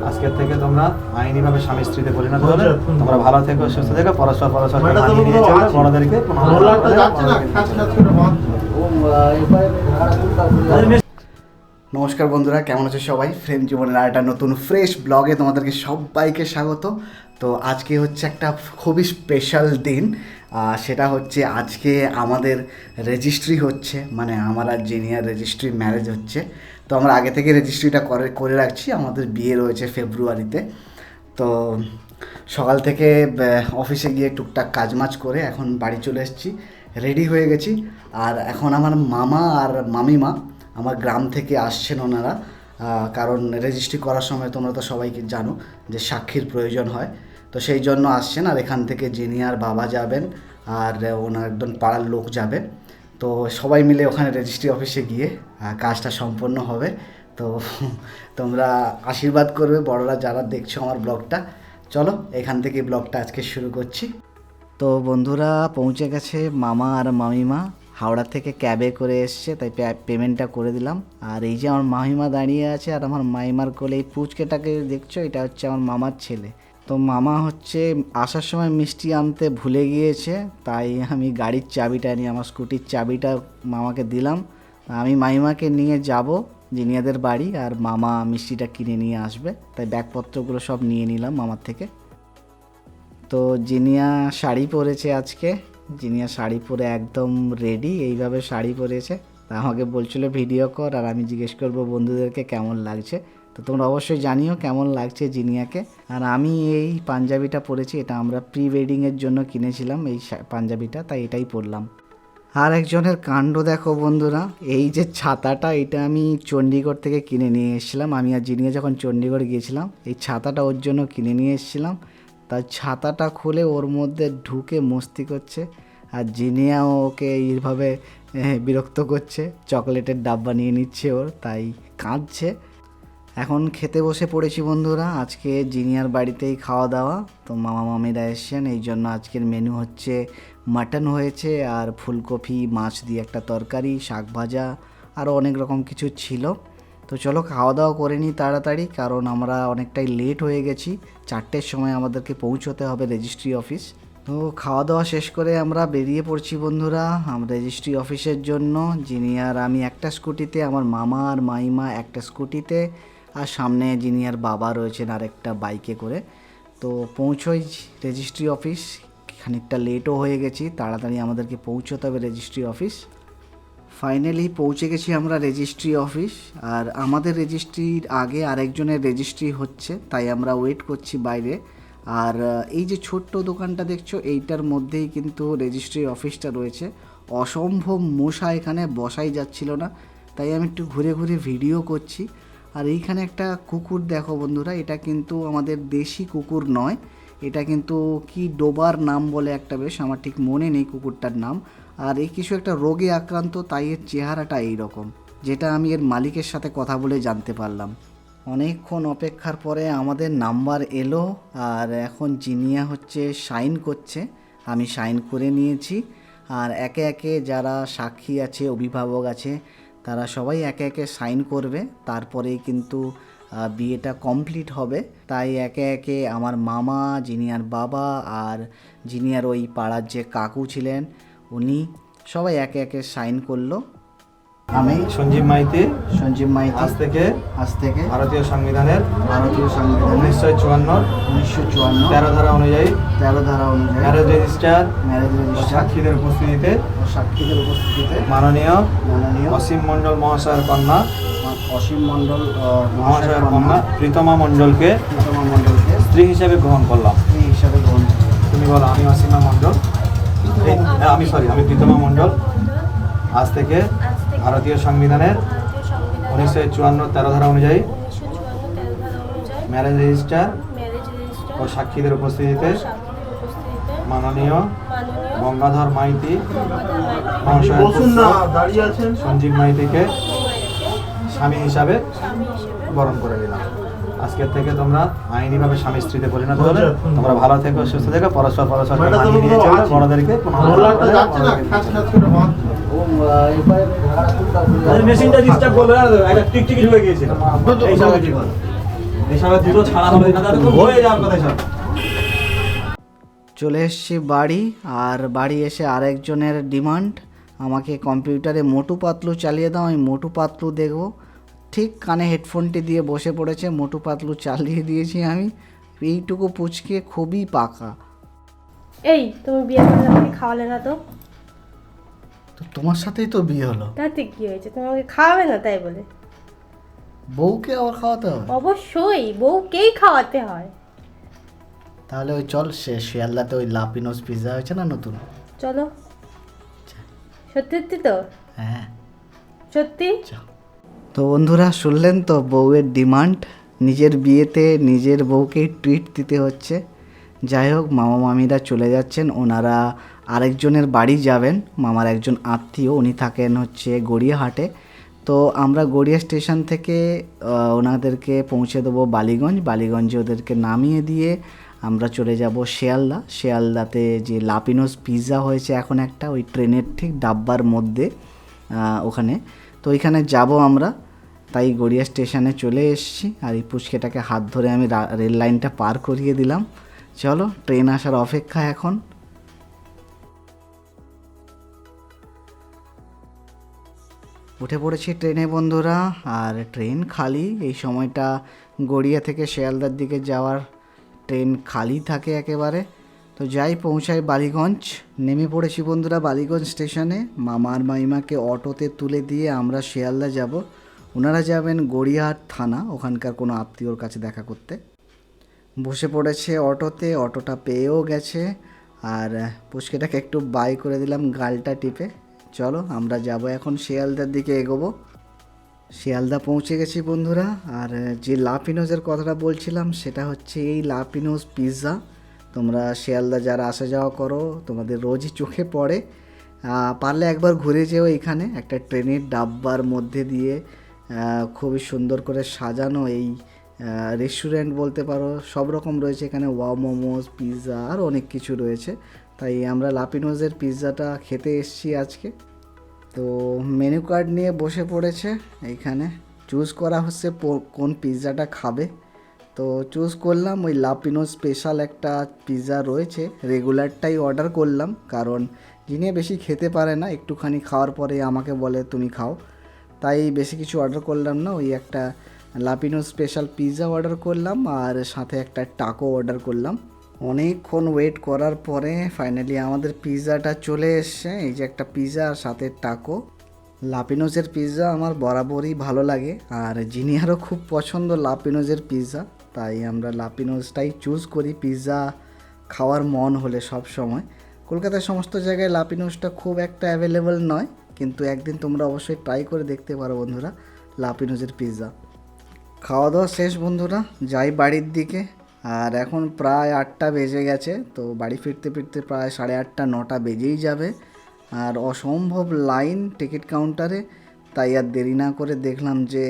আজকের থেকে তোমরা আইনিভাবে স্বামী স্ত্রীতে পরিণত হলে তোমরা ভালো থেকো, সুস্থ থেকো, পরস্পর মানিয়ে নিয়ে চলবে, বড়দেরকে নমস্কার বন্ধুরা, কেমন আছো সবাই? ফ্রেন্ড জীবনের আর একটা নতুন ফ্রেশ ব্লগে তোমাদেরকে সবাইকে স্বাগত। তো আজকে হচ্ছে একটা খুবই স্পেশাল দিন। সেটা হচ্ছে আজকে আমাদের রেজিস্ট্রি হচ্ছে, মানে আমার আর জেনিয়ার রেজিস্ট্রি ম্যারেজ হচ্ছে। তো আমরা আগে থেকে রেজিস্ট্রিটা করে রাখছি, আমাদের বিয়ে রয়েছে ফেব্রুয়ারিতে। তো সকাল থেকে অফিসে গিয়ে টুকটাক কাজমাজ করে এখন বাড়ি চলে এসেছি, রেডি হয়ে গেছি। আর এখন আমার মামা আর মামিমা আমার গ্রাম থেকে আসছেন ওনারা, কারণ রেজিস্ট্রি করার সময় তোমরা তো সবাইকে জানো যে সাক্ষীর প্রয়োজন হয়। তো সেই জন্য আসছেন। আর এখান থেকে জেনিয়ার বাবা যাবেন আর ওনার একজন পাড়ার লোক যাবে। তো সবাই মিলে ওখানে রেজিস্ট্রি অফিসে গিয়ে কাজটা সম্পন্ন হবে। তো তোমরা আশীর্বাদ করবে বড়রা যারা দেখছো আমার ব্লগটা। চলো এখান থেকে ব্লগটা আজকে শুরু করছি। তো বন্ধুরা পৌঁছে গেছে মামা আর মামিমা, হাওড়া থেকে ক্যাবে করে এসছে, তাই পেমেন্টটা করে দিলাম। আর এই যে আমার মামিমা দাঁড়িয়ে আছে আর আমার মাইমার কোলে এই পুচকেটাকে দেখছো, এটা হচ্ছে আমার মামার ছেলে। তো মামা হচ্ছে আসার সময় মিষ্টি আনতে ভুলে গিয়েছে, তাই আমি গাড়ির চাবিটা নিয়ে আমার স্কুটির চাবিটা মামাকে দিলাম। আমি মামিমাকে নিয়ে যাব জিনিয়াদের বাড়ি, আর মামা মিষ্টিটা কিনে নিয়ে আসবে, তাই ব্যাগপত্রগুলো সব নিয়ে নিলাম মামার থেকে। তো জিনিয়া শাড়ি পরেছে আজকে, জিনিয়া শাড়ি পরে একদম রেডি, এইভাবে শাড়ি পরেছে। তা আমাকে বলছিল ভিডিও কর, আর আমি জিজ্ঞেস করবো বন্ধুদেরকে কেমন লাগছে। তো তোমরা অবশ্যই জানিও কেমন লাগছে জিনিয়াকে। আর আমি এই পাঞ্জাবিটা পরেছি, এটা আমরা প্রি ওয়েডিংয়ের জন্য কিনেছিলাম এই পাঞ্জাবিটা, তাই এটাই পরলাম। আর একজনের কাণ্ড দেখো বন্ধুরা, এই যে ছাতাটা, এটা আমি চণ্ডীগড় থেকে কিনে নিয়ে এসেছিলাম। আমি আর জিনিয়া যখন চণ্ডীগড় গিয়েছিলাম এই ছাতাটা ওর জন্য কিনে নিয়ে এসেছিলাম। তার ছাতাটা খুলে ওর মধ্যে ঢুকে মস্তি করছে, আর জিনিয়াও ওকে এইভাবে বিরক্ত করছে, চকলেটের ডাব্বা নিয়ে নিচ্ছে ওর, তাই কাঁদছে। এখন খেতে বসে পড়েছি বন্ধুরা। আজকে জিনিয়ার বাড়িতেই খাওয়া দাওয়া, তো মামা মামিরা এসছেন, এই জন্য আজকের মেনু হচ্ছে মাটন হয়েছে আর ফুলকপি মাছ দিয়ে একটা তরকারি, শাক ভাজা, আরও অনেক রকম কিছু ছিল। তো চলো খাওয়া দাওয়া করে নিই তাড়াতাড়ি, কারণ আমরা অনেকটাই লেট হয়ে গেছি। 4টের সময় আমাদেরকে পৌঁছতে হবে রেজিস্ট্রি অফিস। তো খাওয়া দাওয়া শেষ করে আমরা বেরিয়ে পড়ছি বন্ধুরা রেজিস্ট্রি অফিসের জন্য। জিনিয়ার আমি একটা স্কুটিতে, আমার মামা আর মাইমা একটা স্কুটিতে, আর সামনে জিনিয়ার বাবা রয়েছেন আর একটা বাইকে করে। তো পৌঁছোই রেজিস্ট্রি অফিস, খানিকটা লেটও হয়ে গেছি, তাড়াতাড়ি আমাদেরকে পৌঁছতে হবে রেজিস্ট্রি অফিস। ফাইনালি পৌঁছে গেছি আমরা রেজিস্ট্রি অফিস। আর আমাদের রেজিস্ট্রির আগে আরেকজনের রেজিস্ট্রি হচ্ছে, তাই আমরা ওয়েট করছি বাইরে। আর এই যে ছোট্ট দোকানটা দেখছো, এইটার মধ্যেই কিন্তু রেজিস্ট্রি অফিসটা রয়েছে। অসম্ভব মশা, এখানে বসাই যাচ্ছিল না, তাই আমি একটু ঘুরে ঘুরে ভিডিও করছি। আর এইখানে একটা কুকুর দেখো বন্ধুরা, এটা কিন্তু আমাদের দেশি কুকুর নয়, এটা কিন্তু কি ডোবার নাম বলে একটা, বেশ আমার ঠিক মনে নেই কুকুরটার নাম। আর এই কিছু একটা রোগে আক্রান্ত, তাই এর চেহারাটা এইরকম, যেটা আমি এর মালিকের সাথে কথা বলে জানতে পারলাম। অনেকক্ষণ অপেক্ষার পরে আমাদের নাম্বার এলো, আর এখন জিনিয়া হচ্ছে সাইন করছে, আমি সাইন করে নিয়েছি। আর একে একে যারা সাক্ষী আছে, অভিভাবক আছে, তারা সবাই একে একে সাইন করবে, তারপরেই কিন্তু বিয়েটা কমপ্লিট হবে। তাই একে একে আমার মামা, জিনিয়ার বাবা, আর জিনিয়ার ওই পাড়ার যে কাকু ছিলেন উনি সবাই একে একে সাইন করলো। আমি সঞ্জীব মাইতি আজ থেকে ভারতীয় সংবিধানের 1954 13 ধারা অনুযায়ী ম্যারেজ রেজিস্টার সাক্ষীদের উপস্থিতিতে মাননীয় অসীম মণ্ডল মহাশয়ের কন্যা প্রীতমা মণ্ডলকে স্ত্রী হিসেবে গ্রহণ করলাম। তুমি বলো। আমি অসীমা মণ্ডল, আমি প্রীতমা মণ্ডল আজ থেকে ভারতীয় সংবিধানের 1954 13 ধারা অনুযায়ী ম্যারেজ রেজিস্টার ও সাক্ষীদের উপস্থিতিতে মাননীয় গঙ্গাধর মাইতি মহাশয় সঞ্জীব মাইতিকে স্বামী হিসাবে বরণ করে নিলাম। আজকের থেকে তোমরা আইনিভাবে স্বামী স্ত্রীতে পরিণত হলে তোমরা ভালো থেকো, সুস্থ থেকো, পরস্পর মানিয়ে নিয়ে চলবে, বড়দেরকে মেশিনটা ডিস্টার্ব করলো, একটা টিকটিকি ঢুকে গিয়েছিল। এসবের দুটো ছাড়া হবে না, তাহলে তো হয়ে যাওয়ার কথা সব। চলে এসেছি বাড়ি, আর বাড়ি এসে আরেকজনের ডিমান্ড, আমাকে কম্পিউটারে মোটু পাতলু চালিয়ে দাও, আমি মোটু পাতলু দেখবো। ঠিক কানে হেডফোনটি দিয়ে বসে পড়েছে, মোটু পাতলু চালিয়ে দিয়েছি আমি। এইটুকু পুচকে খুবই পাকা। এই তুমি বিয়ে করে আমাকে খাওয়ালে না তো? তো তোমার সাথেই তো বিয়ে হলো, তাতে কি হয়েছে? তোমাকে খাওয়াবে না তাই বলে? বউকে আবার খাওয়াতে হবে? অবশ্যই বউকেই খাওয়াতে হয়। তাহলে ওই চল, শিয়ালদাতে ওই লাপিনোস পিৎজা হয়েছে না নতুন, চলো। সত্যি সত্যি তো? হ্যাঁ সত্যি? তো বন্ধুরা শুনলেন তো বউয়ের ডিমান্ড, নিজের বিয়েতে নিজের বউকেই ট্রিট দিতে হচ্ছে। যাই হোক, মামা মামিরা চলে যাচ্ছেন, ওনারা আরেকজনের বাড়ি যাবেন। মামার একজন আত্মীয়, উনি থাকেন হচ্ছে গড়িয়াহাটে। তো আমরা গড়িয়া স্টেশন থেকে ওনাদেরকে পৌঁছে দেবো বালিগঞ্জে ওদেরকে নামিয়ে দিয়ে আমরা চলে যাব শিয়ালদাতে যে লাপিনোস পিৎজা হয়েছে এখন একটা, ওই ট্রেনের ঠিক ডাব্বার মধ্যে ওখানে। তো ওইখানে যাব আমরা, তাই গড়িয়া স্টেশনে চলে এসেছি। আর এই পুচকেটাকে হাত ধরে আমি রেল লাইনটা পার করিয়ে দিলাম। চলো, ট্রেন আসার অপেক্ষা এখন। উঠে পড়েছি ট্রেনে বন্ধুরা, আর ট্রেন খালি। এই সময়টা গড়িয়া থেকে শিয়ালদার দিকে যাওয়ার ট্রেন খালি থাকে একেবারে। তো যাই, পৌঁছাই বালিগঞ্জ। নেমে পড়েছি বন্ধুরা বালিগঞ্জ স্টেশনে। মামার মাইমাকে অটোতে তুলে দিয়ে আমরা শিয়ালদা যাব। ওনারা যাবেন গড়িয়াহাট থানা, ওখানকার কোনো আত্মীয়র কাছে দেখা করতে। বসে পড়েছে অটোতে, অটোটা পেয়েও গেছে। আর পুচকেটাকে একটু বাই করে দিলাম গালটা টিপে। চলো, আমরা যাব এখন শিয়ালদার দিকে এগোবো। শিয়ালদা পৌঁছে গেছি বন্ধুরা। আর যে লাপিনোজের কথাটা বলছিলাম সেটা হচ্ছে এই লাপিনোজ পিৎজা। তোমরা শিয়ালদা যারা আসা যাওয়া করো, তোমাদের রোজই চোখে পড়ে। পারলে একবার ঘুরে যেও। এখানে একটা ট্রেনের ডাব্বার মধ্যে দিয়ে খুবই সুন্দর করে সাজানো এই রেস্টুরেন্ট বলতে পারো, সব রকম রয়েছে এখানে, ওয়াও মোমোস, পিৎজা আর অনেক কিছু রয়েছে। তাই আমরা লাপিনোজের পিৎজাটা খেতে এসেছি আজকে। তো মেনু কার্ড নিয়ে বসে পড়েছে এইখানে, চুজ করা হচ্ছে কোন পিৎজাটা খাবে। তো চুজ করলাম ওই লাপিনোজ স্পেশাল একটা পিৎজা রয়েছে, রেগুলারটাই অর্ডার করলাম, কারণ যিনি বেশি খেতে পারে না, একটুখানি খাওয়ার পরে আমাকে বলে তুমি খাও। তাই বেশি কিছু অর্ডার করলাম না, ওই একটা লাপিনোজ স্পেশাল পিৎজা অর্ডার করলাম, আর সাথে একটা টাকো অর্ডার করলাম। অনেকক্ষণ ওয়েট করার পরে ফাইনালি আমাদের পিৎজাটা চলে এসছে। এই যে একটা পিৎজা আর সাথে টাকো। লাপিনোজের পিৎজা আমার বরাবরই ভালো লাগে, আর জিনিয়ারও খুব পছন্দ লাপিনোজের পিৎজা, তাই আমরা লাপিনোজটাই চুজ করি পিৎজা খাওয়ার মন হলে সব সময়। কলকাতার সমস্ত জায়গায় লাপিনোজটা খুব একটা অ্যাভেলেবল নয়, কিন্তু একদিন তোমরা অবশ্যই ট্রাই করে দেখতে পারো বন্ধুরা লাপিনোজের পিৎজা। খাওয়া দাওয়া শেষ বন্ধুরা, যাই বাড়ির দিকে। আর এখন প্রায় 8টা বেজে গেছে, তো বাড়ি ফিরতে ফিরতে প্রায় 8:30 9টা বেজেই যাবে। আর অসম্ভব লাইন টিকিট কাউন্টারে, তাই আর দেরি না করে দেখলাম যে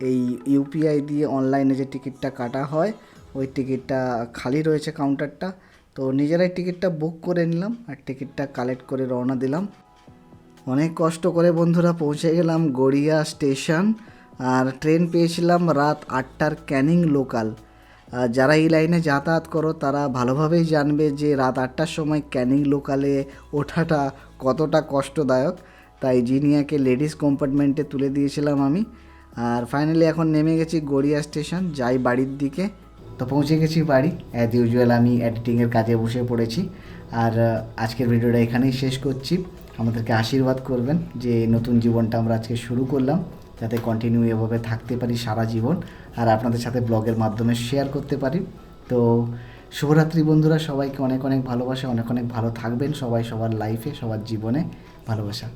এই ইউপিআই দিয়ে অনলাইনে যে টিকিটটা কাটা হয়, ওই টিকিটটা খালি রয়েছে কাউন্টারটা। তো নিজেরাই টিকিটটা বুক করে নিলাম আর টিকিটটা কালেক্ট করে রওনা দিলাম। অনেক কষ্ট করে বন্ধুরা পৌঁছে গেলাম গড়িয়া স্টেশন। আর ট্রেন পেয়েছিলাম রাত 8টার ক্যানিং লোকাল। যারা এই লাইনে যাতায়াত করো তারা ভালোভাবেই জানবে যে রাত 8টার সময় ক্যানিং লোকালে ওঠাটা কতটা কষ্টদায়ক। তাই জিনিয়াকে লেডিস কম্পার্টমেন্টে তুলে দিয়েছিলাম আমি। আর ফাইনালি এখন নেমে গেছি গড়িয়া স্টেশন, যাই বাড়ির দিকে। তো পৌঁছে গেছি বাড়ি। অ্যাজ ইউজুয়াল আমি এডিটিংয়ের কাজে বসে পড়েছি। আর আজকের ভিডিওটা এখানেই শেষ করছি। আমাদেরকে আশীর্বাদ করবেন যে নতুন জীবনটা আমরা আজকে শুরু করলাম, যাতে কন্টিনিউ এভাবে থাকতে পারি সারা জীবন, আর আপনাদের সাথে ব্লগের মাধ্যমে শেয়ার করতে পারি। তো শুভরাত্রি বন্ধুরা, সবাইকে অনেক অনেক ভালোবাসা, অনেক অনেক ভালো থাকবেন সবাই, সবার লাইফে, সবার জীবনে ভালোবাসা।